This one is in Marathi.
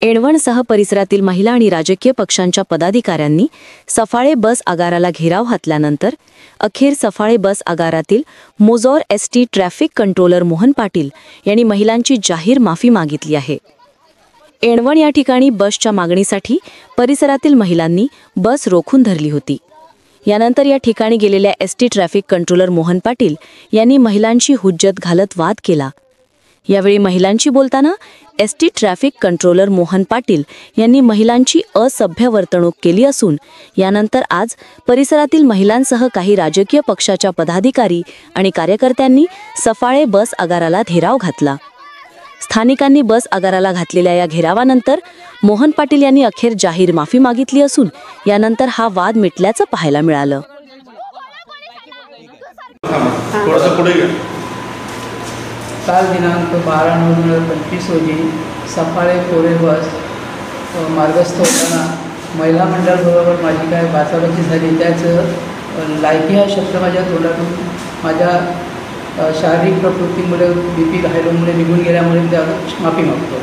एणवणसह परिसरातील महिला आणि राजकीय पक्षांच्या पदाधिकाऱ्यांनी सफाळे बस आगाराला घेराव घातल्यानंतर अखेर सफाळे बस आगारातील मोजोर ST traffic controller Mohan Patil यांनी महिलांची जाहीर माफी मागितली आहे। एणवण या ठिकाणी बसच्या मागणीसाठी परिसरातील महिलांनी बस रोखून धरली होती। यानंतर या ठिकाणी गेलेल्या ST traffic controller Mohan Patil यांनी महिलांची हुज्जत घालत वाद केला। यावेळी महिलांशी बोलताना ST traffic controller Mohan Patil यांनी महिलांची असभ्य वर्तणूक केली असून यानंतर आज परिसरातील महिलांसह काही राजकीय पक्षाच्या पदाधिकारी आणि कार्यकर्त्यांनी सफाळे बस आगाराला घेराव घातला। स्थानिकांनी बस आगाराला घातलेल्या या घेरावानंतर मोहन पाटील यांनी अखेर जाहीर माफी मागितली असून यानंतर हा वाद मिटल्याचं पाहायला मिळालं। काल दिनांक 12/9/2025 रोजी सफाळे कोरे बस मार्गस्थ होताना महिला मंडळाबरोबर माझी काय बाचाबाची झाली, त्याचं लायकी हा शब्द माझ्या तोंडातून माझ्या शारीरिक प्रकृतीमुळे BP घायलोमुळे निघून गेल्यामुळे त्या माफी मागतो।